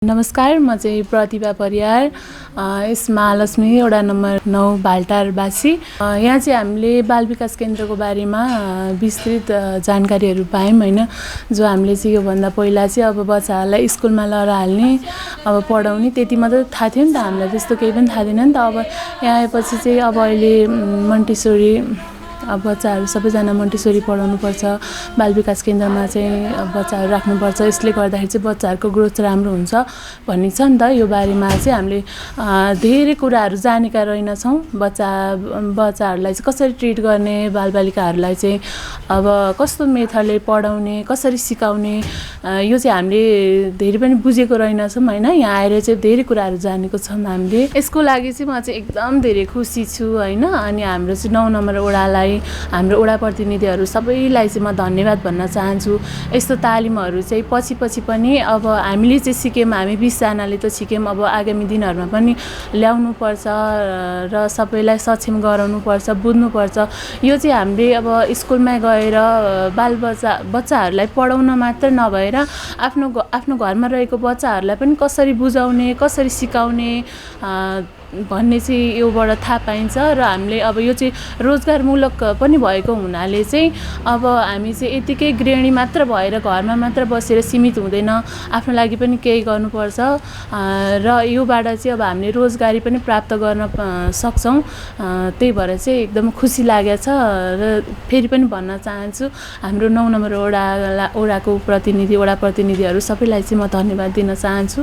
नमस्कार, म चाहिँ प्रतिभा परियार, यस महालक्ष्मी वडा नम्बर 9 भाल्टारबासी। यहाँ चाहिँ हामीले बाल विकास केन्द्रको बारेमा विस्तृत जानकारीहरू पायौँ हैन। जो हामीले चाहिँ योभन्दा पहिला चाहिँ अब बच्चाहरूलाई स्कुलमा लहराल्ने, अब पढाउने त्यति मात्रै थाहा थियो नि त, हामीलाई त्यस्तो केही पनि थाहा थिएन नि त। अब यहाँ आएपछि चाहिँ अब अहिले मन्टेसरी अब बच्चाहरू सबैजना मन्टेसरी पढाउनुपर्छ, बाल विकास केन्द्रमा चाहिँ बच्चाहरू राख्नुपर्छ। यसले गर्दाखेरि चाहिँ बच्चाहरूको ग्रोथ राम्रो हुन्छ भन्ने छ नि त। यो बारेमा चाहिँ हामीले धेरै कुराहरू जानेका रहेनछौँ। बच्चाहरूलाई चाहिँ कसरी ट्रिट गर्ने, बालबालिकाहरूलाई चाहिँ अब कस्तो मेथडले पढाउने, कसरी सिकाउने, यो चाहिँ हामीले धेरै पनि बुझेको रहेनछौँ हैन। यहाँ आएर चाहिँ धेरै कुराहरू जानेको छौँ हामीले। यसको लागि चाहिँ म चाहिँ एकदम धेरै खुसी छु हैन। अनि हाम्रो चाहिँ 9 नम्बर वडालाई, हाम्रो वडा प्रतिनिधिहरू सबैलाई चाहिँ म धन्यवाद भन्न चाहन्छु। यस्तो तालिमहरू चाहिँ पछि पनि अब हामीले चाहिँ सिक्यौँ, हामी 20 जनाले त सिक्यौँ, अब आगामी दिनहरूमा पनि ल्याउनु पर्छ र सबैलाई सक्षम गराउनु पर्छ, बुझ्नुपर्छ। यो चाहिँ हामीले अब स्कुलमा गएर बच्चाहरूलाई पढाउन मात्र नभएर आफ्नो घरमा रहेको बच्चाहरूलाई पनि कसरी बुझाउने, कसरी सिकाउने भन्ने चाहिँ योबाट थाहा पाइन्छ। र हामीले अब यो चाहिँ रोजगारमूलक पनि भएको हुनाले चाहिँ अब हामी चाहिँ यतिकै गृहिणी मात्र भएर घरमा मात्र बसेर सीमित हुँदैन, आफ्नो लागि पनि केही गर्नुपर्छ। र योबाट चाहिँ अब हामीले रोजगारी पनि प्राप्त गर्न सक्छौँ। त्यही भएर चाहिँ एकदम खुसी लागेको छ। र फेरि पनि भन्न चाहन्छु, हाम्रो 9 नम्बर वडा प्रतिनिधिहरू सबैलाई चाहिँ म धन्यवाद दिन चाहन्छु।